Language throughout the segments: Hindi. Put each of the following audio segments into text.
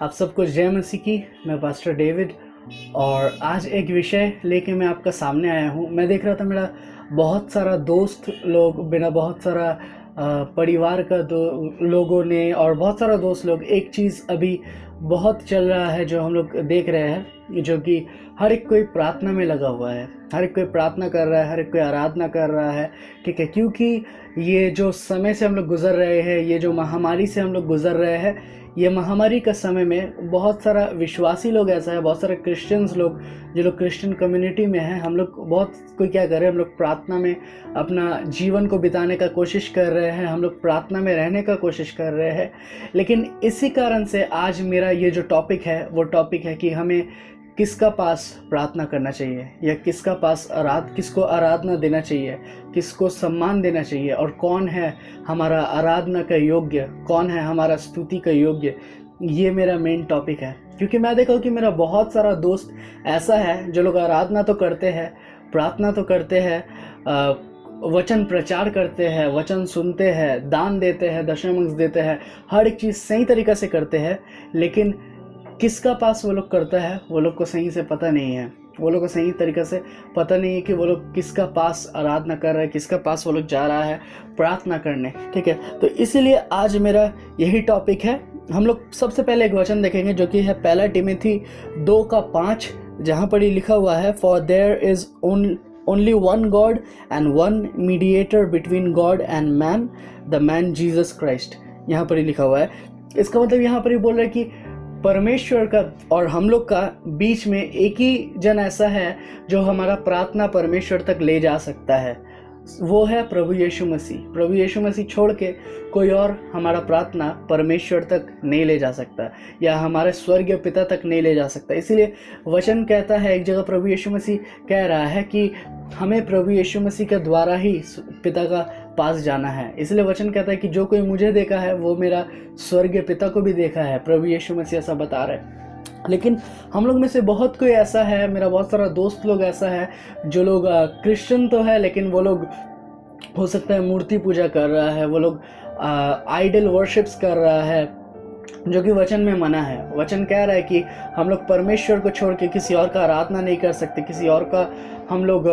आप सबको जय मसीह की। मैं पास्टर डेविड और आज एक विषय लेके मैं आपका सामने आया हूँ। मैं देख रहा था मेरा बहुत सारा दोस्त लोग, मेरा बहुत सारा परिवार का लोगों ने और बहुत सारा दोस्त लोग, एक चीज़ अभी बहुत चल रहा है जो हम लोग देख रहे हैं, जो कि हर एक कोई प्रार्थना में लगा हुआ है, हर एक कोई प्रार्थना कर रहा है, हर एक कोई आराधना कर रहा है। ठीक है, क्योंकि ये जो समय से हम लोग गुजर रहे हैं, ये जो महामारी से हम लोग गुजर रहे हैं, ये महामारी का समय में बहुत सारा विश्वासी लोग ऐसा है, बहुत सारे क्रिश्चियंस लोग, जो लोग क्रिश्चियन कम्युनिटी में हैं, हम लोग बहुत कोई क्या कर रहे हैं, हम लोग प्रार्थना में अपना जीवन को बिताने का कोशिश कर रहे हैं, हम लोग प्रार्थना में रहने का कोशिश कर रहे हैं। लेकिन इसी कारण से आज मेरा ये जो टॉपिक है वो टॉपिक है कि हमें किसका पास प्रार्थना करना चाहिए, या किसको आराधना देना चाहिए, किसको सम्मान देना चाहिए, और कौन है हमारा आराधना का योग्य, कौन है हमारा स्तुति का योग्य। ये मेरा मेन टॉपिक है, क्योंकि मैं देखा कि मेरा बहुत सारा दोस्त ऐसा है जो लोग आराधना तो करते हैं, प्रार्थना तो करते हैं, वचन प्रचार करते हैं, वचन सुनते हैं, दान देते हैं, दशमांश देते हैं, हर एक चीज़ सही तरीक़े से करते हैं, लेकिन किसका पास वो लोग करता है वो लोग को सही से पता नहीं है। वो लोग को सही तरीके से पता नहीं है कि वो लोग किसका पास आराधना कर रहा है, किसका पास वो लोग जा रहा है प्रार्थना करने। ठीक है, तो इसीलिए आज मेरा यही टॉपिक है। हम लोग सबसे पहले एक वचन देखेंगे जो कि है पहला टिमोथी 2:5, जहाँ पर ये लिखा हुआ है, for their is only one God and one mediator between God and man, the man Jesus Christ। यहाँ पर ही लिखा हुआ है। इसका मतलब यहाँ पर ही बोल रहा है कि परमेश्वर का और हम लोग का बीच में एक ही जन ऐसा है जो हमारा प्रार्थना परमेश्वर तक ले जा सकता है, वो है प्रभु यीशु मसीह। प्रभु यीशु मसीह छोड़ के कोई और हमारा प्रार्थना परमेश्वर तक नहीं ले जा सकता, या हमारे स्वर्गीय पिता तक नहीं ले जा सकता। इसीलिए वचन कहता है, एक जगह प्रभु यीशु मसीह कह रहा है कि हमें प्रभु यीशु मसीह के द्वारा ही पिता का पास जाना है। इसलिए वचन कहता है कि जो कोई मुझे देखा है वो मेरा स्वर्गीय पिता को भी देखा है। प्रभु यीशु मसीह ऐसा बता रहे हैं। लेकिन हम लोग में से बहुत कोई ऐसा है, मेरा बहुत सारा दोस्त लोग ऐसा है, जो लोग क्रिश्चियन तो है, लेकिन वो लोग हो सकता है मूर्ति पूजा कर रहा है, वो लोग आइडल वर्शिप्स कर रहा है, जो कि वचन में मना है। वचन कह रहा है कि हम लोग परमेश्वर को छोड़ के किसी और का आराधना नहीं कर सकते, किसी और का हम लोग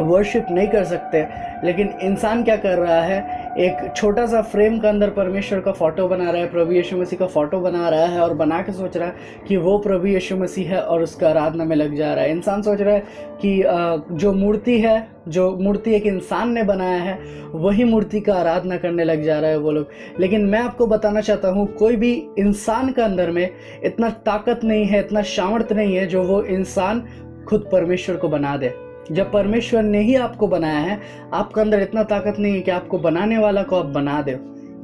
वर्शिप नहीं कर सकते। लेकिन इंसान क्या कर रहा है, एक छोटा सा फ्रेम के अंदर परमेश्वर का फ़ोटो बना रहा है, प्रभु यीशु मसीह का फ़ोटो बना रहा है, और बना के सोच रहा है कि वो प्रभु यीशु मसीह है और उसका आराधना में लग जा रहा है। इंसान सोच रहा है कि जो मूर्ति है, जो मूर्ति एक इंसान ने बनाया है, वही मूर्ति का आराधना करने लग जा रहा है वो लोग। लेकिन मैं आपको बताना चाहता हूँ, कोई भी इंसान के अंदर में इतना ताकत नहीं है, इतना सामर्थ्य नहीं है जो वो इंसान खुद परमेश्वर को बना दे। जब परमेश्वर ने ही आपको बनाया है, आपके अंदर इतना ताकत नहीं है कि आपको बनाने वाला को आप बना दो।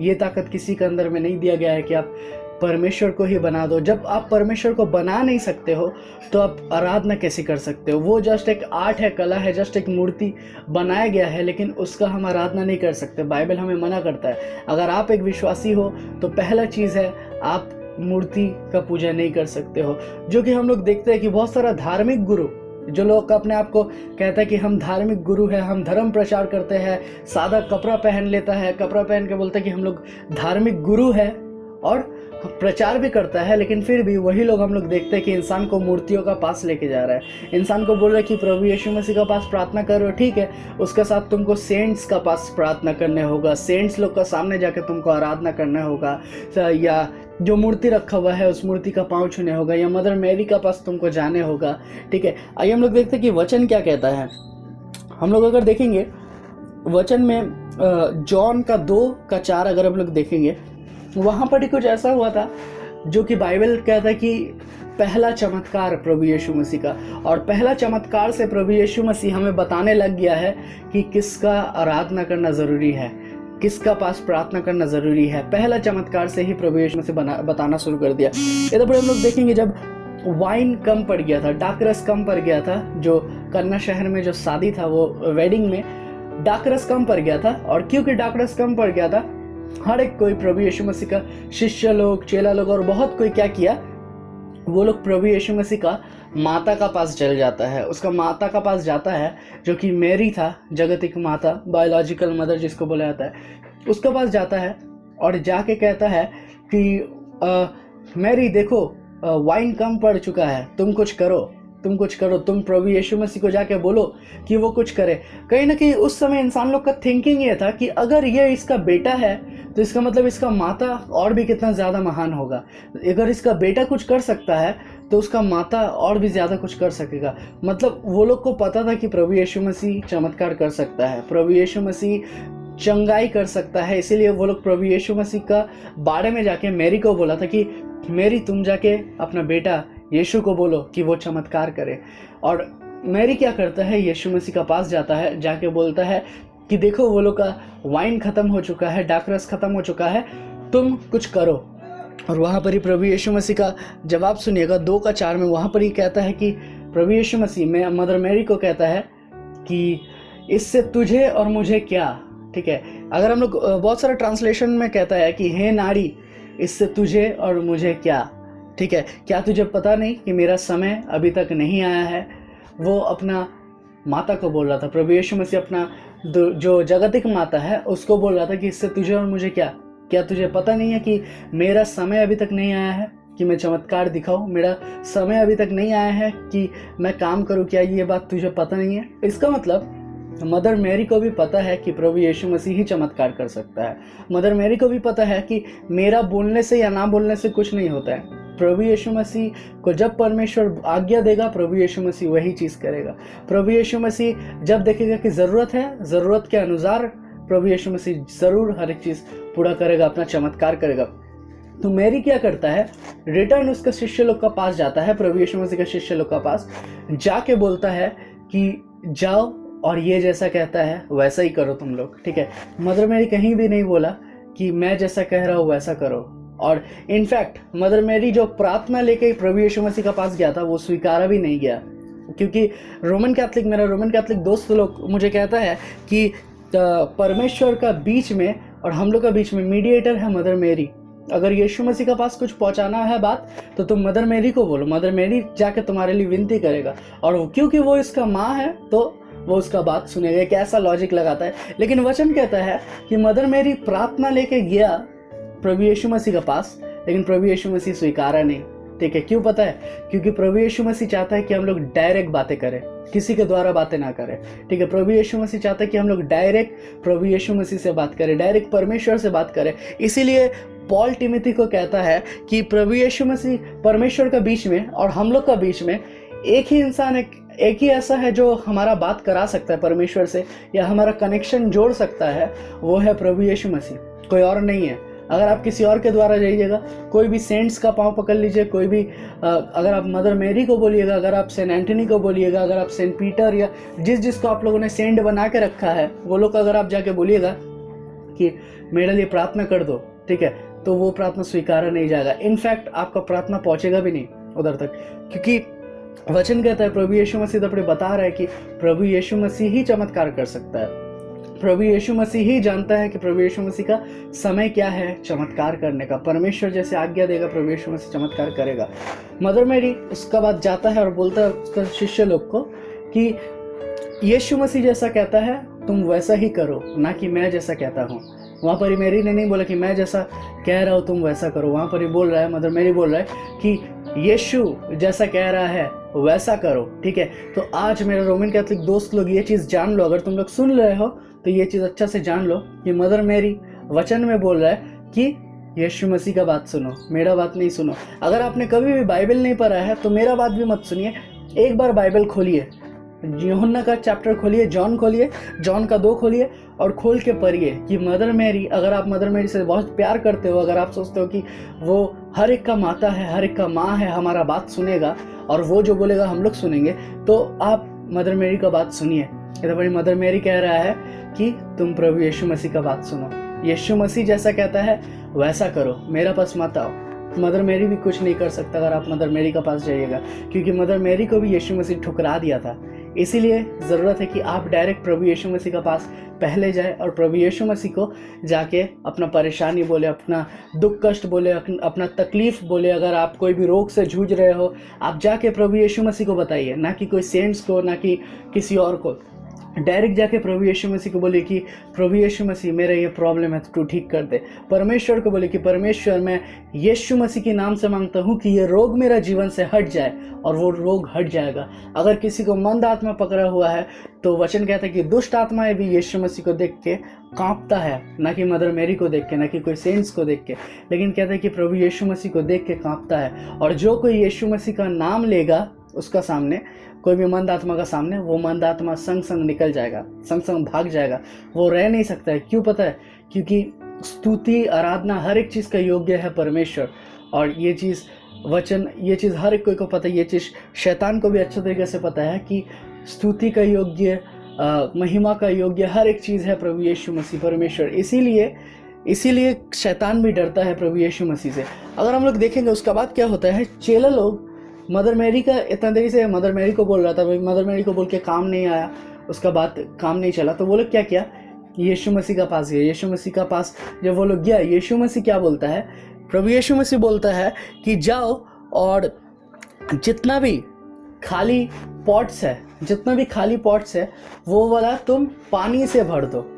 ये ताकत किसी के अंदर में नहीं दिया गया है कि आप परमेश्वर को ही बना दो। जब आप परमेश्वर को बना नहीं सकते हो तो आप आराधना कैसे कर सकते हो? वो जस्ट एक आर्ट है, कला है, जस्ट एक मूर्ति बनाया गया है, लेकिन उसका हम आराधना नहीं कर सकते। बाइबल हमें मना करता है। अगर आप एक विश्वासी हो तो पहला चीज़ है, आप मूर्ति का पूजा नहीं कर सकते हो। जो कि हम लोग देखते हैं कि बहुत सारा धार्मिक गुरु, जो लोग अपने आप को कहता है कि हम धार्मिक गुरु हैं, हम धर्म प्रचार करते हैं, सादा कपड़ा पहन लेता है, कपड़ा पहन के बोलता है कि हम लोग धार्मिक गुरु हैं और प्रचार भी करता है, लेकिन फिर भी वही लोग हम लोग देखते हैं कि इंसान को मूर्तियों का पास लेके जा रहा है। इंसान को बोल रहा है कि प्रभु यीशु मसीह का पास प्रार्थना कर रहे हो, ठीक है, उसके साथ तुमको सेंट्स का पास प्रार्थना करने होगा, सेंट्स लोग का सामने जाके तुमको आराधना करना होगा, या जो मूर्ति रखा हुआ है उस मूर्ति का पाँव छूने होगा, या मदर मैरी का पास तुमको जाने होगा। ठीक है, आइए हम लोग देखते हैं कि वचन क्या कहता है। हम लोग अगर देखेंगे वचन में जॉन का 2:4 अगर हम लोग देखेंगे, वहाँ पर ही कुछ ऐसा हुआ था जो कि बाइबल कहता है कि पहला चमत्कार प्रभु यीशु मसीह का, और पहला चमत्कार से प्रभु यीशु मसीह हमें बताने लग गया है कि किसका आराधना करना ज़रूरी है, किसका पास प्रार्थना करना ज़रूरी है। पहला चमत्कार से ही प्रभु यीशु मसीह बताना शुरू कर दिया। इधर पर हम लोग देखेंगे, जब वाइन कम पड़ गया था, दाखरस कम पड़ गया था, जो कन्ना शहर में जो शादी था, वो वेडिंग में दाखरस कम पड़ गया था, और क्योंकि दाखरस कम पड़ गया था, हर एक कोई प्रभु यीशु मसीह का शिष्य लोग, चेला लोग और बहुत कोई क्या किया, वो लोग प्रभु यीशु मसीह का माता का पास चल जाता है, उसका माता का पास जाता है, जो कि मैरी था, जगतिक माता, बायोलॉजिकल मदर जिसको बोला जाता है, उसके पास जाता है और जाके कहता है कि मैरी देखो वाइन कम पड़ चुका है, तुम कुछ करो, तुम कुछ करो, तुम प्रभु यीशु मसीह को जाके बोलो कि वो कुछ करे। कहीं ना कहीं उस समय इंसान लोग का थिंकिंग ये था कि अगर ये इसका बेटा है तो इसका मतलब इसका माता और भी कितना ज़्यादा महान होगा। अगर इसका बेटा कुछ कर सकता है तो उसका माता और भी ज़्यादा कुछ कर सकेगा। मतलब वो लोग को पता था कि प्रभु यीशु मसीह चमत्कार कर सकता है, प्रभु यीशु मसीह चंगाई कर सकता है। इसीलिए वो लोग प्रभु यीशु मसीह का बारे में जाके मैरी को बोला था कि मैरी तुम जाके अपना बेटा यीशु को बोलो कि वो चमत्कार करे। और मैरी क्या करता है, यीशु मसीह का पास जाता है, जाके बोलता है कि देखो वो लोग का वाइन ख़त्म हो चुका है, दाखरस ख़त्म हो चुका है, तुम कुछ करो। और वहाँ पर ही प्रभु यीशु मसीह का जवाब सुनिएगा 2:4 में। वहाँ पर ही कहता है कि प्रभु यीशु मसीह में मदर मैरी को कहता है कि इससे तुझे और मुझे क्या। ठीक है, अगर हम लोग बहुत सारा ट्रांसलेशन में कहता है कि हे नारी, इससे तुझे और मुझे क्या। ठीक है, क्या तुझे पता नहीं कि मेरा समय अभी तक नहीं आया है। वो अपना माता को बोल रहा था, प्रभु यीशु मसीह अपना जो जगतिक माता है उसको बोल रहा था कि इससे तुझे और मुझे क्या। क्या तुझे पता नहीं है कि मेरा समय अभी तक नहीं आया है कि मैं चमत्कार दिखाऊं, मेरा समय अभी तक नहीं आया है कि मैं काम करूं, क्या ये बात तुझे पता नहीं है। इसका मतलब मदर मैरी को भी पता है कि प्रभु यीशु मसीह ही चमत्कार कर सकता है। मदर मैरी को भी पता है कि मेरा बोलने से या ना बोलने से कुछ नहीं होता है। प्रभु यीशु मसीह को जब परमेश्वर आज्ञा देगा, प्रभु यीशु मसीह वही चीज़ करेगा। प्रभु यीशु मसीह जब देखेगा कि ज़रूरत है, ज़रूरत के अनुसार प्रभु यीशु मसीह ज़रूर हर एक चीज़ पूरा करेगा, अपना चमत्कार करेगा। तो मैरी क्या करता है, रिटर्न उसका शिष्य लोग का पास जाता है, प्रभु यीशु मसीह के शिष्य लोग का पास जाके बोलता है कि जाओ और ये जैसा कहता है वैसा ही करो तुम लोग। ठीक है, मदर मैरी कहीं भी नहीं बोला कि मैं जैसा कह रहा हूँ वैसा करो। और इनफैक्ट मदर मैरी जो प्रार्थना लेके प्रभु यीशु मसीह का पास गया था वो स्वीकारा भी नहीं गया, क्योंकि मेरा रोमन कैथलिक दोस्त लोग मुझे कहता है कि परमेश्वर का बीच में और हम लोग का बीच में मीडिएटर है मदर मैरी। अगर यीशु मसीह का पास कुछ पहुंचाना है बात तो तुम मदर मैरी को बोलो, मदर मैरी जाके तुम्हारे लिए विनती करेगा। और क्योंकि वो इसका माँ है तो वो उसका बात सुनेगा। एक ऐसा लॉजिक लगाता है। लेकिन वचन कहता है कि मदर मैरी प्रार्थना लेके गया प्रभु यीशु मसीह का पास, लेकिन प्रभु यीशु मसीह स्वीकारा नहीं। ठीक है, क्यों पता है? क्योंकि प्रभु यीशु मसीह चाहता है कि हम लोग डायरेक्ट बातें करें, किसी के द्वारा बातें ना करें। ठीक है, प्रभु यीशु मसीह चाहता है कि हम लोग डायरेक्ट प्रभु यीशु मसीह से बात करें, डायरेक्ट परमेश्वर से बात करें। इसीलिए पॉल टिमोथी को कहता है कि प्रभु यीशु मसीह परमेश्वर का बीच में और हम लोग का बीच में एक ही इंसान, एक ही ऐसा है जो हमारा बात करा सकता है परमेश्वर से या हमारा कनेक्शन जोड़ सकता है, वो है प्रभु यीशु मसीह, कोई और नहीं है। अगर आप किसी और के द्वारा जाइएगा, कोई भी सेंट्स का पांव पकड़ लीजिए, कोई भी अगर आप मदर मैरी को बोलिएगा, अगर आप सेंट एंटनी को बोलिएगा, अगर आप सेंट पीटर या जिसको आप लोगों ने सेंट बना के रखा है वो लोग अगर आप जाके बोलिएगा कि मेरे लिए प्रार्थना कर दो, ठीक है, तो वो प्रार्थना स्वीकारा नहीं जाएगा। इनफैक्ट आपका प्रार्थना पहुंचेगा भी नहीं उधर तक, क्योंकि वचन कहता है, प्रभु यीशु मसीह तो अपने बता रहा है कि प्रभु यीशु मसीह ही चमत्कार कर सकता है। प्रभु यीशु मसीह ही जानता है कि प्रभु यीशु मसीह का समय क्या है चमत्कार करने का। परमेश्वर जैसे आज्ञा देगा प्रभु यीशु मसीह चमत्कार करेगा। मदर मैरी उसका बाद जाता है और बोलता है उसका शिष्य लोग को कि यीशु मसीह जैसा कहता है तुम वैसा ही करो, ना कि मैं जैसा कहता हूँ। वहाँ पर ही मैरी ने नहीं बोला कि मैं जैसा कह रहा हूँ तुम वैसा करो। वहाँ पर ही बोल रहा है, मदर मैरी बोल रहा है कि यीशु जैसा कह रहा है वैसा करो। ठीक है, तो आज मेरे रोमन कैथलिक दोस्त लोग ये चीज़ जान लो, अगर तुम लोग सुन रहे हो तो ये चीज़ अच्छा से जान लो कि मदर मैरी वचन में बोल रहा है कि यीशु मसीह का बात सुनो, मेरा बात नहीं सुनो। अगर आपने कभी भी बाइबल नहीं पढ़ा है तो मेरा बात भी मत सुनिए, एक बार बाइबल खोलिए, यूहन्ना का चैप्टर खोलिए, जॉन का 2 खोलिए और खोल के पढ़िए कि मदर मैरी, अगर आप मदर मैरी से बहुत प्यार करते हो, अगर आप सोचते हो कि वो हर एक का माता है, हर एक का माँ है, हमारा बात सुनेगा और वो जो बोलेगा हम लोग सुनेंगे, तो आप मदर मैरी का बात सुनिए। तो बड़ी मदर मैरी कह रहा है कि तुम प्रभु यीशु मसीह का बात सुनो, यीशु मसीह जैसा कहता है वैसा करो, मेरा पास मत आओ। मदर मैरी भी कुछ नहीं कर सकता अगर आप मदर मैरी का पास जाइएगा, क्योंकि मदर मैरी को भी यीशु मसीह ठुकरा दिया था। इसीलिए ज़रूरत है कि आप डायरेक्ट प्रभु यीशु मसीह का पास पहले जाए और प्रभु यीशु मसीह को जाके अपना परेशानी बोले, अपना दुख कष्ट बोले, अपना तकलीफ़ बोले। अगर आप कोई भी रोग से जूझ रहे हो, आप जाके प्रभु यीशु मसीह को बताइए, ना कि कोई सेंट्स को, ना कि किसी और को। डायरेक्ट जाके प्रभु यीशु मसीह को बोले कि प्रभु यीशु मसीह मेरा ये प्रॉब्लम है तो तू ठीक कर दे। परमेश्वर को बोले कि परमेश्वर मैं यीशु मसीह के नाम से मांगता हूँ कि ये रोग मेरा जीवन से हट जाए, और वो रोग हट जाएगा। अगर किसी को मंद आत्मा पकड़ा हुआ है तो वचन कहता है कि दुष्ट आत्माएं भी यीशु मसीह को देख के कांपता है, ना कि मदर मेरी को देख के, ना कि कोई सेंट्स को देख के, लेकिन कहता है कि प्रभु यीशु मसीह को देख के कांपता है। और जो कोई यीशु मसीह का नाम लेगा उसका सामने, कोई भी मंद आत्मा का सामने, वो मंद आत्मा संग संग निकल जाएगा, संग संग भाग जाएगा, वो रह नहीं सकता है। क्यों पता है? क्योंकि स्तुति आराधना हर एक चीज़ का योग्य है परमेश्वर। और ये चीज़ वचन, ये चीज़ हर एक कोई को पता है, ये चीज़ शैतान को भी अच्छे तरीके से पता है कि स्तुति का योग्य, महिमा का योग्य हर एक चीज़ है प्रभु यीशु मसीह परमेश्वर। इसीलिए शैतान भी डरता है प्रभु यीशु मसीह से। अगर हम लोग देखेंगे उसका बाद क्या होता है, चेला लोग मदर मेरी का इतना देरी से मदर मेरी को बोल रहा था, भाई मदर मेरी को बोल के काम नहीं आया, उसका बात काम नहीं चला, तो वो लोग क्या किया, यीशु मसीह का पास गया। यीशु मसीह का पास जब वो लोग गया, यीशु मसीह क्या बोलता है, प्रभु यीशु मसीह बोलता है कि जाओ और जितना भी खाली पॉट्स है वो वाला तुम पानी से भर दो।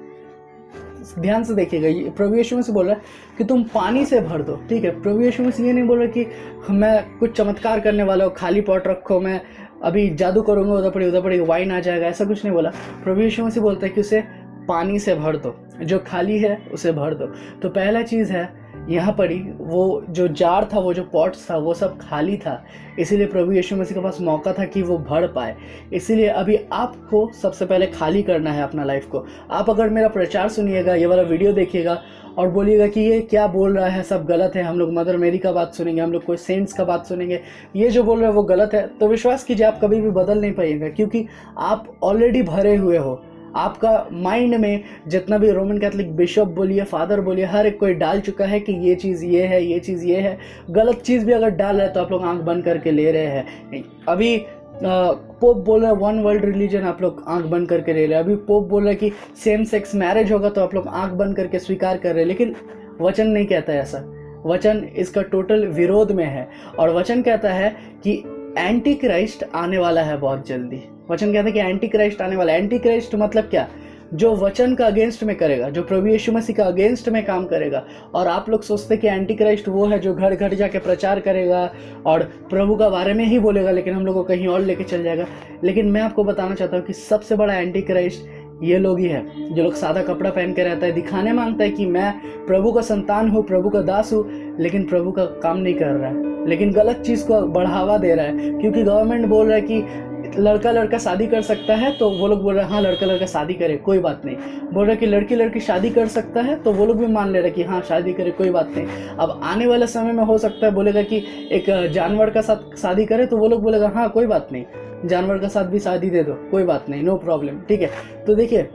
ध्यान से देखिएगा, प्रभु यीशु मसीह बोल रहा है कि तुम पानी से भर दो, ठीक है। प्रभु यीशु मसीह ये नहीं बोल रहा कि मैं कुछ चमत्कार करने वाला हूँ, खाली पॉट रखो, मैं अभी जादू करूँगा, उधर पड़ी वाइन आ जाएगा, ऐसा कुछ नहीं बोला। प्रभु यीशु मसीह बोलता है कि उसे पानी से भर दो, जो खाली है उसे भर दो। तो पहला चीज़ है यहाँ पर ही, वो जो जार था, वो जो पॉट्स था, वो सब खाली था, इसीलिए प्रभु यीशु मसीह के पास मौका था कि वो भर पाए। इसीलिए अभी आपको सबसे पहले खाली करना है अपना लाइफ को। आप अगर मेरा प्रचार सुनिएगा, ये वाला वीडियो देखिएगा और बोलिएगा कि ये क्या बोल रहा है, सब गलत है, हम लोग मदर मेरी का बात सुनेंगे, हम लोग कोई सेंट्स का बात सुनेंगे, ये जो बोल रहा है वो गलत है, तो विश्वास कीजिए आप कभी भी बदल नहीं पाइएगा, क्योंकि आप ऑलरेडी भरे हुए हो। आपका माइंड में जितना भी रोमन कैथोलिक बिशप बोलिए, फादर बोलिए, हर एक कोई डाल चुका है कि ये चीज़ ये है, ये चीज़ ये है। गलत चीज़ भी अगर डाल रहे हैं तो आप लोग आंख बंद करके ले रहे हैं। अभी पोप बोल रहा है वन वर्ल्ड रिलीजन, आप लोग आंख बंद करके ले रहे हैं। अभी पोप बोल रहा है कि सेम सेक्स मैरिज होगा तो आप लोग आंख बंद करके स्वीकार कर रहे हैं, लेकिन वचन नहीं कहता है ऐसा। वचन इसका टोटल विरोध में है। और वचन कहता है कि एंटी क्राइस्ट आने वाला है बहुत जल्दी। वचन कहता है कि एंटी क्राइस्ट आने वाला है। एंटी क्राइस्ट मतलब क्या? जो वचन का अगेंस्ट में करेगा, जो प्रभु यीशु मसीह का अगेंस्ट में काम करेगा। और आप लोग सोचते हैं कि एंटी क्राइस्ट वो है जो घर घर जाके प्रचार करेगा और प्रभु का बारे में ही बोलेगा, लेकिन हम लोग को कहीं और लेके चल जाएगा। लेकिन मैं आपको बताना चाहता हूँ कि सबसे बड़ा एंटी क्राइस्ट ये लोग ही है, जो लोग सादा कपड़ा पहन के रहता है, दिखाने मांगता है कि मैं प्रभु का संतान हूँ, प्रभु का दास हूँ, लेकिन प्रभु का काम नहीं कर रहा है, लेकिन गलत चीज़ को बढ़ावा दे रहा है। क्योंकि गवर्नमेंट बोल रहा है कि लड़का लड़का शादी कर सकता है, तो वो लोग बोल रहे हैं हाँ लड़का लड़का शादी करे, कोई बात नहीं। बोल रहे हैं कि लड़की लड़की शादी कर सकता है, तो वो लोग भी मान ले रहे हैं कि हाँ शादी करे, कोई बात नहीं। अब आने वाले समय में हो सकता है बोलेगा कि एक जानवर का साथ शादी करे, तो वो लोग बोलेगा हाँ कोई बात नहीं, जानवर का साथ भी शादी दे दो, कोई बात नहीं, नो प्रॉब्लम, ठीक है। तो देखिए,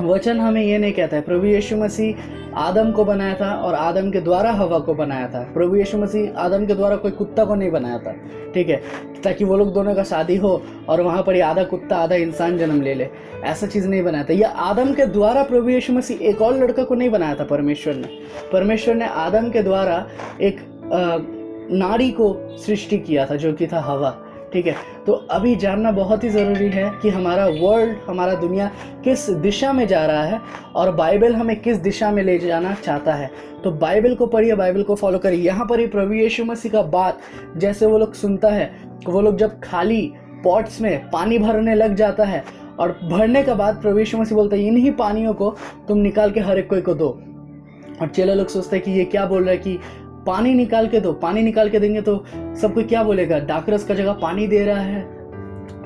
वचन हमें ये नहीं कहता है। प्रभु यीशु मसीह आदम को बनाया था और आदम के द्वारा हवा को बनाया था। प्रभु यीशु मसीह आदम के द्वारा कोई कुत्ता को नहीं बनाया था, ठीक है, ताकि वो लोग दोनों का शादी हो और वहाँ पर ही आधा कुत्ता आधा इंसान जन्म ले ले, ऐसा चीज़ नहीं बनाया था। या आदम के द्वारा प्रभु यीशु मसीह एक और लड़का को नहीं बनाया था। परमेश्वर ने आदम के द्वारा एक नारी को सृष्टि किया था, जो कि था हवा, ठीक है। तो अभी जानना बहुत ही ज़रूरी है कि हमारा वर्ल्ड, हमारा दुनिया किस दिशा में जा रहा है और बाइबल हमें किस दिशा में ले जाना चाहता है। तो बाइबल को पढ़िए, बाइबल को फॉलो करिए। यहाँ पर ही प्रभु यीशु मसीह का बात जैसे वो लोग सुनता है, वो लोग जब खाली पॉट्स में पानी भरने लग जाता है और भरने के बाद प्रभु यीशु मसीह बोलता है इन्हीं पानियों को तुम निकाल के हर एक कोई को दो। और चेला लोग सोचते हैं कि ये क्या बोल रहा है कि पानी निकाल के दो, पानी निकाल के देंगे तो सब कोई क्या बोलेगा, डाकरस का जगह पानी दे रहा है,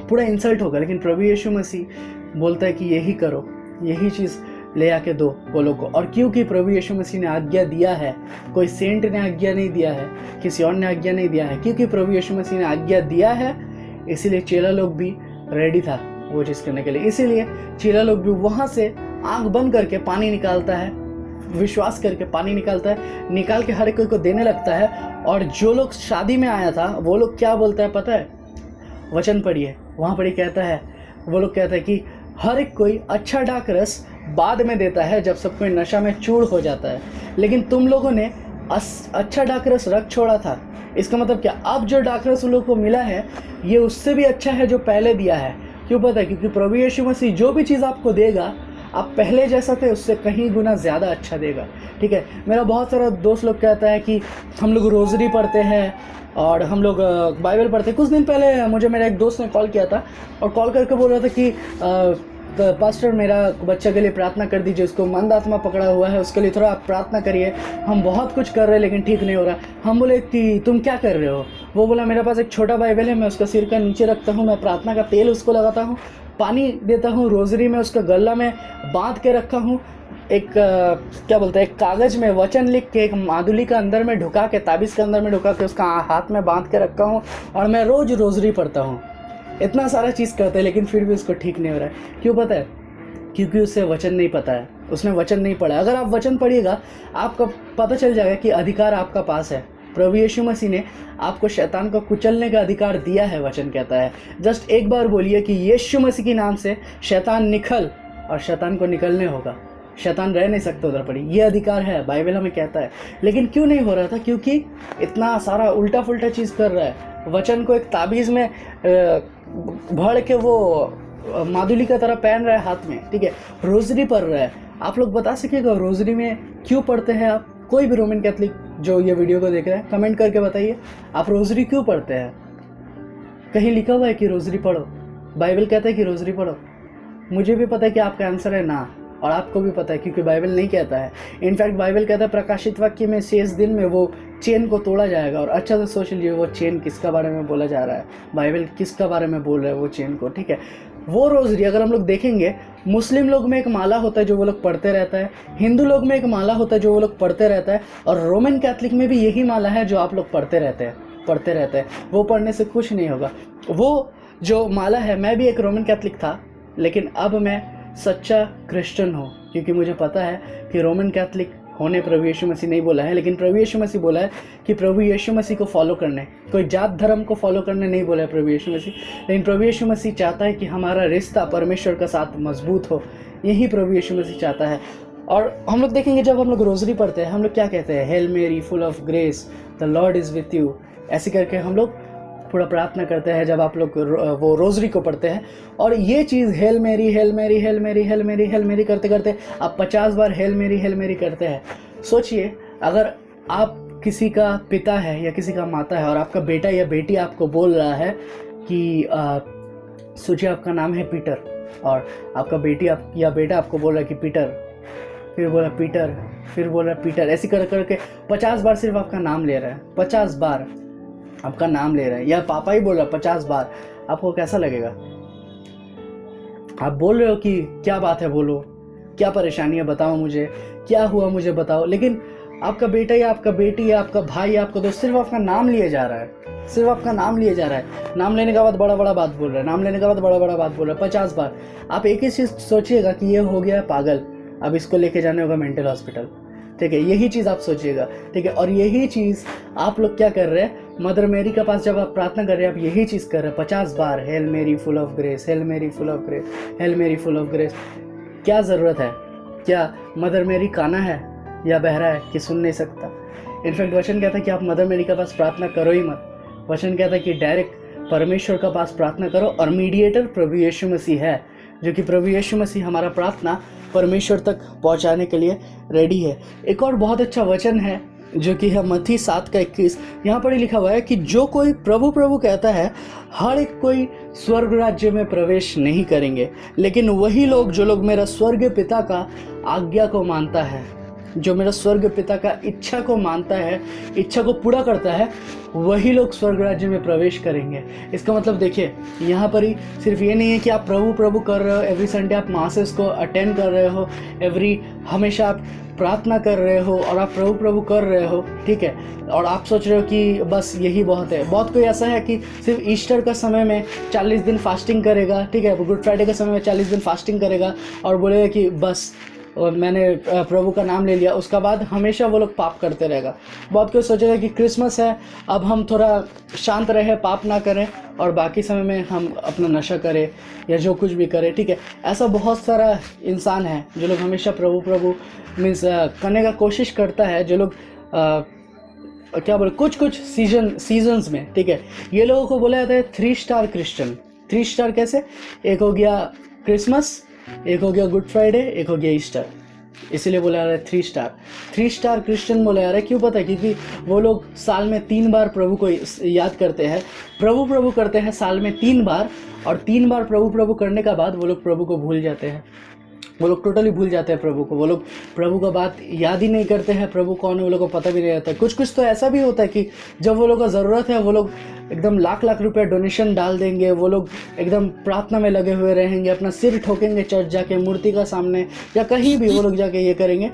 पूरा इंसल्ट होगा। लेकिन प्रभु यीशु मसीह बोलता है कि यही करो, यही चीज़ ले आके दो वो लोग को। और क्योंकि प्रभु यीशु मसीह ने आज्ञा दिया है, कोई सेंट ने आज्ञा नहीं दिया है, किसी और ने आज्ञा नहीं दिया है, क्योंकि प्रभु यीशु मसीह ने आज्ञा दिया है, इसीलिए चेला लोग भी रेडी था वो चीज़ करने के लिए। इसीलिए चेला लोग भी वहाँ से आंख बंद करके पानी निकालता है, विश्वास करके पानी निकालता है, निकाल के हर एक कोई को देने लगता है। और जो लोग शादी में आया था वो लोग क्या बोलता है पता है? वचन पढ़िए, वहाँ पर ही कहता है, वो लोग कहता है कि हर एक कोई अच्छा डाकरस बाद में देता है जब सब कोई नशा में चूर हो जाता है, लेकिन तुम लोगों ने अच्छा डाकरस रख छोड़ा था। इसका मतलब क्या? अब जो डाकरस उन लोगों को मिला है ये उससे भी अच्छा है जो पहले दिया है। क्यों पता है? क्योंकि प्रभु यीशु मसीह जो भी चीज़ आपको देगा, आप पहले जैसा थे उससे कहीं गुना ज़्यादा अच्छा देगा, ठीक है। मेरा बहुत सारा दोस्त लोग कहता है कि हम लोग रोज़री पढ़ते हैं और हम लोग बाइबल पढ़ते हैं। कुछ दिन पहले मुझे मेरा एक दोस्त ने कॉल किया था और कॉल करके बोल रहा था कि तो पास्टर मेरा बच्चा के लिए प्रार्थना कर दीजिए, उसको मंद आत्मा पकड़ा हुआ है, उसके लिए थोड़ा आप प्रार्थना करिए। हम बहुत कुछ कर रहे हैं लेकिन ठीक नहीं हो रहा। हम बोले कि तुम क्या कर रहे हो? वो बोला मेरे पास एक छोटा बाइबल है, मैं उसका सिर का नीचे रखता हूँ, मैं प्रार्थना का तेल उसको लगाता हूँ, पानी देता हूँ, रोज़री में उसका गला में बांध के रखा हूँ, एक क्या बोलते हैं, एक कागज़ में वचन लिख के, एक मादुली का अंदर में ढुका के, ताबीज़ के अंदर में ढुका के उसका हाथ में बांध के रखा हूँ और मैं रोज़ रोज़री पढ़ता हूँ। इतना सारा चीज़ करते हैं लेकिन फिर भी उसको ठीक नहीं हो रहा है। क्यों पता है? क्योंकि उसे वचन नहीं पता है, उसने वचन नहीं पढ़ा। अगर आप वचन पढ़िएगा आपको पता चल जाएगा कि अधिकार आपका पास है। प्रभु यीशु मसीह ने आपको शैतान को कुचलने का अधिकार दिया है, वचन कहता है। जस्ट एक बार बोलिए कि यीशु मसीह के नाम से शैतान निकल, और शैतान को निकलने होगा। शैतान रह नहीं सकता उधर पड़ी, ये अधिकार है, बाइबल हमें कहता है। लेकिन क्यों नहीं हो रहा था? क्योंकि इतना सारा उल्टा फुल्टा चीज़ कर रहा है। वचन को एक ताबीज़ में भर के वो मादुली का तरह पहन रहा है हाथ में, ठीक है। रोज़री पढ़ रहा है। आप लोग बता सकेगा रोज़री में क्यों पढ़ते हैं आप? कोई भी रोमन कैथलिक जो ये वीडियो को देख रहे हैं कमेंट करके बताइए, आप रोज़री क्यों पढ़ते हैं? कहीं लिखा हुआ है कि रोज़री पढ़ो? बाइबल कहता है कि रोज़री पढ़ो? मुझे भी पता है कि आपका आंसर है ना, और आपको भी पता है क्योंकि बाइबल नहीं कहता है। इनफैक्ट बाइबल कहता है प्रकाशित वाक्य में शेष दिन में वो चेन को तोड़ा जाएगा। और अच्छा से सोच लीजिए वो चेन किसका बारे में बोला जा रहा है, बाइबल किसका बारे में बोल रहा है वो चेन को, ठीक है। वो रोज़री अगर हम लोग देखेंगे, मुस्लिम लोग में एक माला होता है जो वो लोग पढ़ते रहता है, हिंदू लोग में एक माला होता है जो वो लोग पढ़ते रहता है, और रोमन कैथलिक में भी यही माला है जो आप लोग पढ़ते रहते हैं। वो पढ़ने से कुछ नहीं होगा। वो जो माला है, मैं भी एक रोमन कैथलिक था लेकिन अब मैं सच्चा क्रिश्चियन हूँ, क्योंकि मुझे पता है कि रोमन कैथलिक होने प्रभु यीशु मसीह नहीं बोला है, लेकिन प्रभु यीशु मसीह बोला है कि प्रभु यीशु मसीह को फॉलो करने, कोई जात धर्म को फॉलो करने नहीं बोला है प्रभु यीशु मसीह। लेकिन प्रभु यीशु मसीह चाहता है कि हमारा रिश्ता परमेश्वर के साथ मजबूत हो, यही प्रभु यीशु मसीह चाहता है। और हम लोग देखेंगे जब हम लोग रोज़री पढ़ते हैं, हम लोग क्या कहते हैं? हेल मेरी full of grace, the Lord is with you. ऐसे करके हम लोग थोड़ा प्रार्थना करते हैं जब आप लोग वो रोज़री को पढ़ते हैं। और ये चीज़ हेल मेरी हेल मेरी हेल मेरी हेल मेरी हेल मेरी करते करते आप 50 बार हेल मेरी करते हैं। सोचिए, अगर आप किसी का पिता है या किसी का माता है और आपका बेटा या बेटी आपको बोल रहा है कि सोचिए आपका नाम है पीटर, और आपका बेटी या बेटा आपको बोल रहा है कि पीटर, फिर बोला पीटर, फिर बोल रहा पीटर, ऐसे कर करके 50 बार सिर्फ आपका नाम ले रहा है, 50 बार आपका नाम ले रहा है, या पापा ही बोल रहा है 50 बार, आपको कैसा लगेगा? आप बोल रहे हो कि क्या बात है, बोलो क्या परेशानी है, बताओ मुझे क्या हुआ, मुझे बताओ। लेकिन आपका बेटा या आपका बेटी या आपका भाई या आपका दोस्त सिर्फ आपका नाम लिए जा रहा है, सिर्फ आपका नाम लिए जा रहा है। नाम लेने के बाद बड़ा बड़ा बात बोल रहा है, नाम लेने के बाद बड़ा बड़ा बात बोल रहा है 50 बार। आप एक ही चीज़ सोचिएगा कि ये हो गया पागल, अब इसको लेके जाने होगा मेंटल हॉस्पिटल, ठीक है। यही चीज़ आप सोचिएगा, ठीक है। और यही चीज़ आप लोग क्या कर रहे हैं? मदर मेरी के पास जब आप प्रार्थना कर रहे हैं, आप यही चीज़ कर रहे हैं 50 बार, हेल मेरी फुल ऑफ ग्रेस, हेल मेरी फुल ऑफ ग्रेस, हेल मेरी फुल ऑफ ग्रेस। क्या ज़रूरत है? क्या मदर मेरी काना है या बहरा है कि सुन नहीं सकता? इनफैक्ट वचन कहता है कि आप मदर मेरी के पास प्रार्थना करो ही मत। वचन कहता है कि डायरेक्ट परमेश्वर का पास प्रार्थना करो, और मीडिएटर प्रभु यीशु मसीह है, जो कि प्रभु यीशु मसीह हमारा प्रार्थना परमेश्वर तक पहुंचाने के लिए रेडी है। एक और बहुत अच्छा वचन है जो कि है मत्ती 7:21। यहाँ पर लिखा हुआ है कि जो कोई प्रभु प्रभु कहता है, हर एक कोई स्वर्ग राज्य में प्रवेश नहीं करेंगे, लेकिन वही लोग जो लोग मेरा स्वर्ग पिता का आज्ञा को मानता है, जो मेरा स्वर्ग पिता का इच्छा को मानता है, इच्छा को पूरा करता है, वही लोग स्वर्ग राज्य में प्रवेश करेंगे। इसका मतलब देखिए, यहाँ पर ही सिर्फ ये नहीं है कि आप प्रभु प्रभु कर रहे हो, एवरी संडे आप मासेस को अटेंड कर रहे हो, हमेशा आप प्रार्थना कर रहे हो और आप प्रभु प्रभु कर रहे हो, ठीक है, और आप सोच रहे हो कि बस यही बहुत है। बहुत कोई ऐसा है कि सिर्फ ईस्टर का समय में 40 दिन फास्टिंग करेगा, ठीक है, गुड फ्राइडे का समय में 40 दिन फास्टिंग करेगा और बोलेगा कि बस और मैंने प्रभु का नाम ले लिया, उसका बाद हमेशा वो लोग पाप करते रहेगा। बहुत कोई सोचेगा कि क्रिसमस है, अब हम थोड़ा शांत रहे, पाप ना करें, और बाकी समय में हम अपना नशा करें या जो कुछ भी करें, ठीक है। ऐसा बहुत सारा इंसान है जो लोग हमेशा प्रभु प्रभु मीन्स करने का कोशिश करता है, जो लोग क्या बोले कुछ सीजन्स में, ठीक है। ये लोगों को बोला जाता है 3 स्टार क्रिश्चियन, 3 स्टार कैसे? एक हो गया क्रिसमस, एक हो गया गुड फ्राइडे, एक हो गया ईस्टर, इसीलिए बोला जा रहा है 3 स्टार। 3 स्टार क्रिश्चियन बोला जा रहा है, क्यों पता है? क्योंकि वो लोग साल में 3 बार प्रभु को याद करते हैं, प्रभु प्रभु करते हैं साल में 3 बार, और 3 बार प्रभु प्रभु करने का बाद वो लोग प्रभु को भूल जाते हैं, वो लोग टोटली भूल जाते हैं प्रभु को, वो लोग प्रभु का बात याद ही नहीं करते हैं, प्रभु कौन है वो लोग को पता भी नहीं रहता है। कुछ कुछ तो ऐसा भी होता है कि जब वो लोग को ज़रूरत है वो लोग एकदम लाख लाख रुपया डोनेशन डाल देंगे, वो लोग एकदम प्रार्थना में लगे हुए रहेंगे, अपना सिर ठोकेंगे चर्च जाके मूर्ति का सामने या कहीं भी वो लोग जाके ये करेंगे,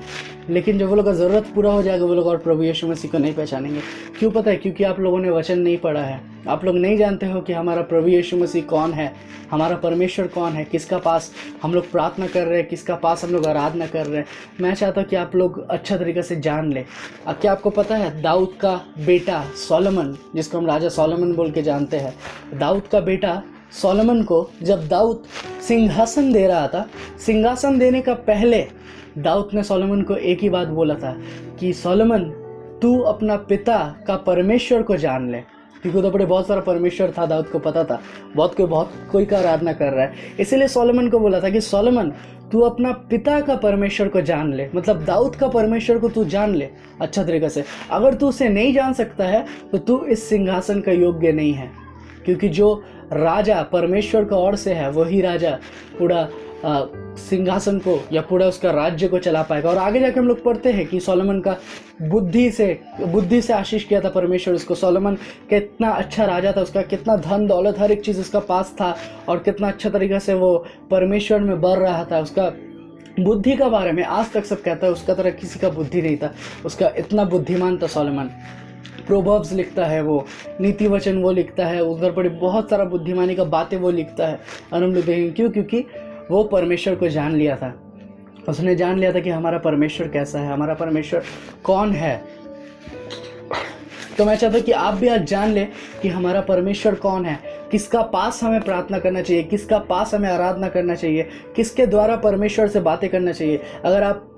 लेकिन जब वो लोग का ज़रूरत पूरा हो जाएगा वो लोग और प्रभु यीशु मसीह को नहीं पहचानेंगे। क्यों पता है? क्योंकि आप लोगों ने वचन नहीं पढ़ा है, आप लोग नहीं जानते हो कि हमारा प्रभु यीशु मसीह कौन है, हमारा परमेश्वर कौन है, किसका पास हम लोग प्रार्थना कर रहे हैं, किसका पास हम लोग आराधना कर रहे हैं। मैं चाहता हूँ कि आप लोग अच्छा तरीके से जान लें। अब क्या आपको पता है, दाऊद का बेटा सोलोमन, जिसको हम राजा सोलोमन बोल के जानते हैं, दाऊद का बेटा सोलोमन को जब दाऊद सिंहासन दे रहा था, सिंहासन देने का पहले दाऊद ने सोलोमन को एक ही बात बोला था कि सोलोमन तू अपना पिता का परमेश्वर को जान ले, क्योंकि तो बड़े बहुत सारा परमेश्वर था, दाऊद को पता था बहुत कोई का आराधना कर रहा है, इसीलिए सोलोमन को बोला था कि सोलोमन तू अपना पिता का परमेश्वर को जान ले, मतलब दाऊद का परमेश्वर को तू जान ले अच्छा तरीके से। अगर तू उसे नहीं जान सकता है तो तू इस सिंहासन का योग्य नहीं है, क्योंकि जो राजा परमेश्वर का ओर से है वही राजा पूरा सिंहासन को या पूरा उसका राज्य को चला पाएगा। और आगे जाके हम लोग पढ़ते हैं कि सोलोमन का बुद्धि से आशीष किया था परमेश्वर उसको। सोलोमन कितना अच्छा राजा था, उसका कितना धन दौलत हर एक चीज़ उसका पास था, और कितना अच्छा तरीके से वो परमेश्वर में बढ़ रहा था। उसका बुद्धि का बारे में आज तक सब कहता है उसका तरह किसी का बुद्धि नहीं था, उसका इतना बुद्धिमान था सोलोमन। प्रोवर्ब्स लिखता है वो, नीति वचन वो लिखता है, उधर पड़े बहुत सारा बुद्धिमानी का बातें वो लिखता है। और हम लोग देखेंगे क्यों, क्योंकि वो परमेश्वर को जान लिया था, उसने जान लिया था कि हमारा परमेश्वर कैसा है, हमारा परमेश्वर कौन है। तो मैं चाहता हूँ कि आप भी आज जान ले कि हमारा परमेश्वर कौन है, किसका पास हमें प्रार्थना करना चाहिए, किसका पास हमें आराधना करना चाहिए, किसके द्वारा परमेश्वर से बातें करना चाहिए।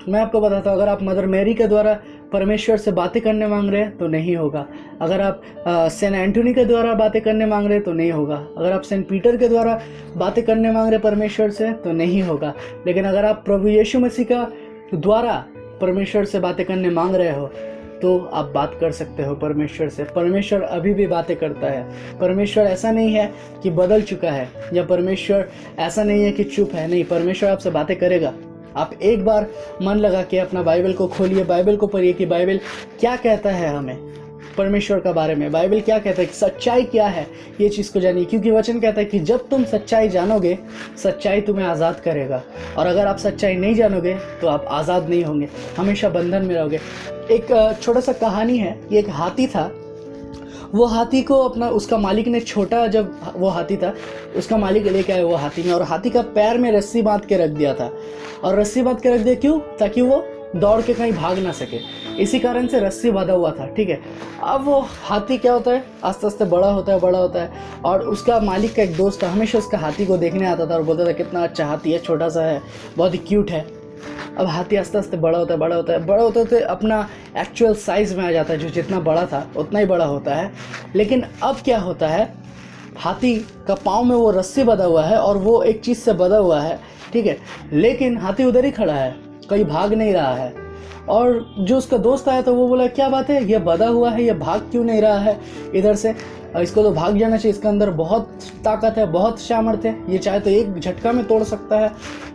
मैं आपको बताता हूँ, अगर आप मदर मैरी के द्वारा परमेश्वर से बातें करने मांग रहे हैं तो नहीं होगा। अगर आप सेंट एंटोनी के द्वारा बातें करने मांग रहे हैं तो नहीं होगा। अगर आप सेंट पीटर के द्वारा बातें करने मांग रहे परमेश्वर से तो नहीं होगा। लेकिन अगर आप प्रभु यीशु मसीह का द्वारा परमेश्वर से बातें करने मांग रहे हो तो आप बात कर सकते हो परमेश्वर से। परमेश्वर अभी भी बातें करता है। परमेश्वर ऐसा नहीं है कि बदल चुका है, या परमेश्वर ऐसा नहीं है कि चुप है। नहीं, परमेश्वर आपसे बातें करेगा। आप एक बार मन लगा के अपना बाइबल को खोलिए, बाइबल को पढ़िए कि बाइबल क्या कहता है हमें परमेश्वर का बारे में। बाइबल क्या कहता है कि सच्चाई क्या है, ये चीज़ को जानिए। क्योंकि वचन कहता है कि जब तुम सच्चाई जानोगे, सच्चाई तुम्हें आज़ाद करेगा। और अगर आप सच्चाई नहीं जानोगे तो आप आज़ाद नहीं होंगे, हमेशा बंधन में रहोगे। एक छोटा सा कहानी है। ये एक हाथी था। वो हाथी को उसका मालिक ने छोटा, जब वो हाथी था उसका मालिक लेके आया वो हाथी में, और हाथी का पैर में रस्सी बांध के रख दिया था। और रस्सी बांध के रख दिया क्यों? ताकि वो दौड़ के कहीं भाग ना सके, इसी कारण से रस्सी बांधा हुआ था। ठीक है। अब वो हाथी क्या होता है, आस्ते आस्ते बड़ा होता है। और उसका मालिक का एक दोस्त था, हमेशा उसका हाथी को देखने आता था और बोलता था कितना अच्छा हाथी है, छोटा सा है, बहुत ही क्यूट है। अब हाथी आस्ते आस्ते बड़ा होता है अपना एक्चुअल साइज में आ जाता है। जो जितना बड़ा था उतना ही बड़ा होता है। लेकिन अब क्या होता है, हाथी का पाँव में वो रस्सी बंधा हुआ है और वो एक चीज़ से बंधा हुआ है। ठीक है। लेकिन हाथी उधर ही खड़ा है, कहीं भाग नहीं रहा है। और जो उसका दोस्त आया तो वो बोला क्या बात है, ये बंधा हुआ है, ये भाग क्यों नहीं रहा है इधर से, इसको तो भाग जाना चाहिए, इसके अंदर बहुत ताकत है, बहुत सामर्थ्य है, ये चाहे तो एक झटका में तोड़ सकता है।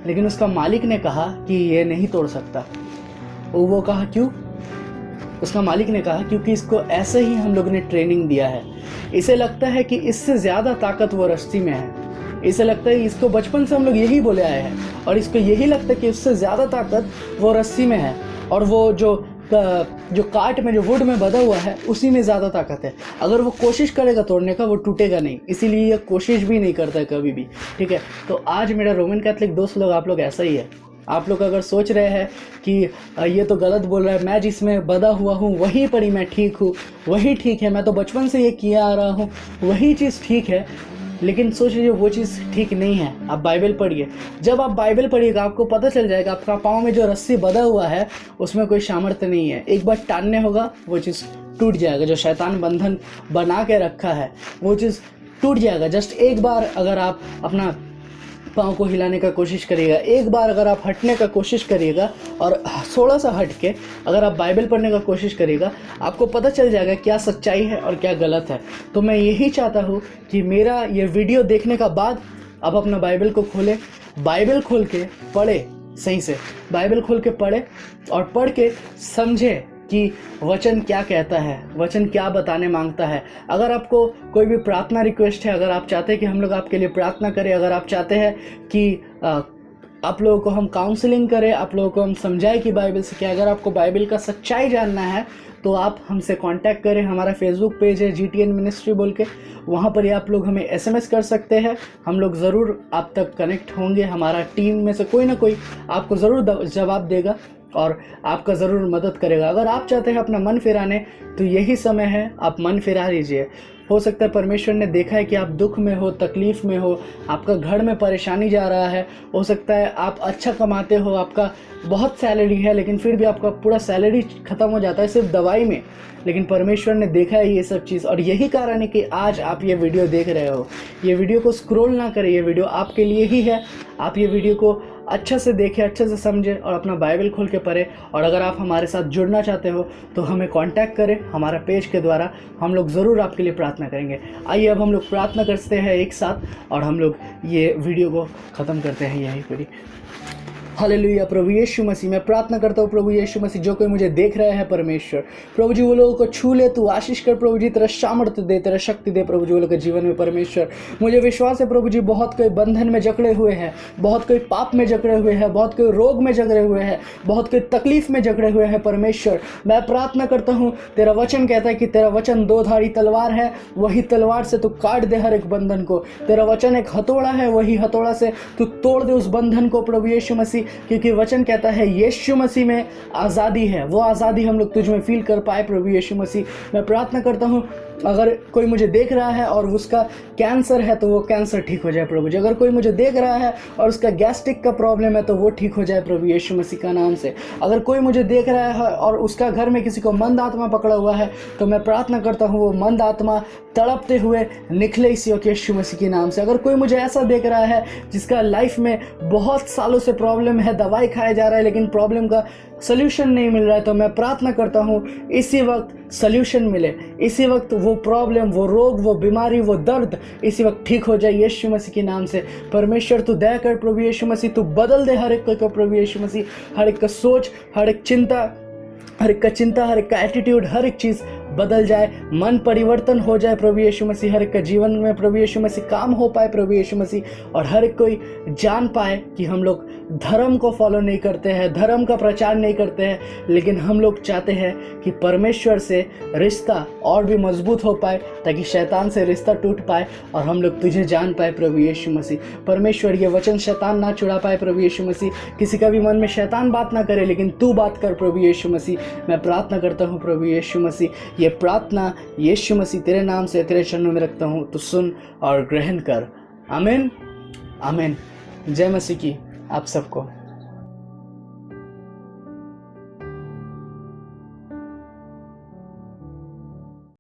लेकिन उसका मालिक ने कहा कि ये नहीं तोड़ सकता। वो कहा क्यों? उसका मालिक ने कहा क्योंकि इसको ऐसे ही हम लोग ने ट्रेनिंग दिया है। इसे लगता है कि इससे ज़्यादा ताकत वो रस्सी में है। इसे लगता है, इसको बचपन से हम लोग यही बोले आए हैं, और इसको यही लगता है कि उससे ज़्यादा ताकत वो रस्सी में है, और वो जो काट में, जो वुड में बंधा हुआ है, उसी में ज़्यादा ताकत है। अगर वो कोशिश करेगा तोड़ने का, वो टूटेगा नहीं, इसीलिए ये कोशिश भी नहीं करता है कभी भी। ठीक है। तो आज मेरा रोमन कैथलिक दोस्त लोग, आप लोग ऐसा ही है। आप लोग अगर सोच रहे हैं कि ये तो गलत बोल रहा है, मैं जिसमें बंधा हुआ हूँ वही पढ़ी मैं ठीक हूँ, वही ठीक है, मैं तो बचपन से ये किया आ रहा हूँ, वही चीज़ ठीक है, लेकिन सोच लीजिए वो चीज़ ठीक नहीं है। आप बाइबल पढ़िए। जब आप बाइबल पढ़िएगा आपको पता चल जाएगा आपका पाँव में जो रस्सी बंधा हुआ है उसमें कोई सामर्थ्य नहीं है। एक बार टानने होगा वो चीज़ टूट जाएगा। जो शैतान बंधन बना के रखा है वो चीज़ टूट जाएगा। जस्ट एक बार अगर आप अपना पाँव को हिलाने का कोशिश करिएगा, एक बार अगर आप हटने का कोशिश करिएगा और थोड़ा सा हट के अगर आप बाइबल पढ़ने का कोशिश करिएगा, आपको पता चल जाएगा क्या सच्चाई है और क्या गलत है। तो मैं यही चाहता हूँ कि मेरा ये वीडियो देखने का बाद आप अपना बाइबल को खोलें, बाइबल खोल के पढ़े, सही से बाइबल खोल के पढ़े और पढ़ के समझे कि वचन क्या कहता है, वचन क्या बताने मांगता है। अगर आपको कोई भी प्रार्थना रिक्वेस्ट है, अगर आप चाहते हैं कि हम लोग आपके लिए प्रार्थना करें, अगर आप चाहते हैं कि आप लोगों को हम काउंसलिंग करें, आप लोगों को हम समझाएं कि बाइबल से क्या, अगर आपको बाइबल का सच्चाई जानना है तो आप हमसे कांटेक्ट करें। हमारा फेसबुक पेज है GTN मिनिस्ट्री बोल के, वहाँ पर ही आप लोग हमें SMS कर सकते हैं। हम लोग ज़रूर आप तक कनेक्ट होंगे, हमारा टीम में से कोई ना कोई आपको ज़रूर जवाब देगा और आपका ज़रूर मदद करेगा। अगर आप चाहते हैं अपना मन फिराने तो यही समय है, आप मन फिरा लीजिए। हो सकता है परमेश्वर ने देखा है कि आप दुख में हो, तकलीफ़ में हो, आपका घर में परेशानी जा रहा है, हो सकता है आप अच्छा कमाते हो, आपका बहुत सैलरी है लेकिन फिर भी आपका पूरा सैलरी ख़त्म हो जाता है सिर्फ दवाई में, लेकिन परमेश्वर ने देखा है ये सब चीज़ और यही कारण है कि आज आप ये वीडियो देख रहे हो। ये वीडियो को स्क्रॉल ना करें, ये वीडियो आपके लिए ही है। आप ये वीडियो को अच्छे से देखें, अच्छे से समझें और अपना बाइबल खोल के पढ़ें। और अगर आप हमारे साथ जुड़ना चाहते हो तो हमें कांटेक्ट करें हमारा पेज के द्वारा, हम लोग ज़रूर आपके लिए प्रार्थना करेंगे। आइए अब हम लोग प्रार्थना करते हैं एक साथ और हम लोग ये वीडियो को ख़त्म करते हैं यहीं पर ही। हालेलुया। प्रभु यीशु मसीह, मैं प्रार्थना करता हूँ प्रभु यीशु मसीह, जो कोई मुझे देख रहे हैं परमेश्वर, प्रभु जी वो लोगों को छू ले, तू आशीष कर प्रभु जी, तेरा सामर्थ्य दे, तेरा शक्ति दे प्रभु जी वो लोग के जीवन में परमेश्वर। मुझे विश्वास है प्रभु जी बहुत कोई बंधन में जकड़े हुए हैं, बहुत कोई पाप में जकड़े हुए हैं, बहुत कोई रोग में जकड़े हुए हैं, बहुत कोई तकलीफ में जकड़े हुए हैं परमेश्वर। मैं प्रार्थना करता हूँ, तेरा वचन कहता है कि तेरा वचन दो धारी तलवार है, वही तलवार से तू काट दे हर एक बंधन को। तेरा वचन एक हथौड़ा है, वही हथौड़ा से तू तोड़ दे उस बंधन को प्रभु यीशु मसीह, क्योंकि वचन कहता है यीशु मसीह में आज़ादी है। वो आज़ादी हम लोग तुझ में फील कर पाए प्रभु यीशु मसीह। मैं प्रार्थना करता हूँ अगर कोई मुझे देख रहा है और उसका कैंसर है तो वो कैंसर ठीक हो जाए प्रभु जी। अगर कोई मुझे देख रहा है और उसका गैस्ट्रिक का प्रॉब्लम है तो वो ठीक हो जाए प्रभु यीशु मसीह का नाम से। अगर कोई मुझे देख रहा है और उसका घर में किसी को मंद आत्मा पकड़ा हुआ है तो मैं प्रार्थना करता हूँ वो मंद आत्मा तड़पते हुए निकले इसी यीशु मसीह के नाम से। अगर कोई मुझे ऐसा देख रहा है जिसका लाइफ में बहुत सालों से प्रॉब्लम है, दवाई खाया जा रहा है लेकिन प्रॉब्लम का सल्यूशन नहीं मिल रहा है, तो मैं प्रार्थना करता हूँ इसी वक्त सल्यूशन मिले, इसी वक्त वो प्रॉब्लम, वो रोग, वो बीमारी, वो दर्द इसी वक्त ठीक हो जाए यीशु मसीह के नाम से। परमेश्वर तू दया कर प्रभु यीशु मसीह, तू बदल दे हर एक को प्रभु यीशु मसीह, हर एक का सोच, हर एक चिंता, हर एक का एटीट्यूड, हर एक चीज़ बदल जाए, मन परिवर्तन हो जाए प्रभु यीशु मसीह, हर एक का जीवन में प्रभु यीशु मसीह काम हो पाए प्रभु यीशु मसीह, और हर एक कोई जान पाए कि हम लोग धर्म को फॉलो नहीं करते हैं, धर्म का प्रचार नहीं करते हैं, लेकिन हम लोग चाहते हैं कि परमेश्वर से रिश्ता और भी मजबूत हो पाए ताकि शैतान से रिश्ता टूट पाए और हम लोग तुझे जान पाए प्रभु यीशु मसीह। परमेश्वर ये वचन शैतान ना छुड़ा पाए प्रभु यीशु मसीह, किसी का भी मन में शैतान बात ना करे लेकिन तू बात कर प्रभु यीशु मसीह। मैं प्रार्थना करता हूँ प्रभु यीशु मसीह, ये प्रार्थना यीशु मसीह तेरे नाम से तेरे चरणों में रखता हूँ, तो सुन और ग्रहण कर। आमीन आमीन। जय मसीह की आप सबको।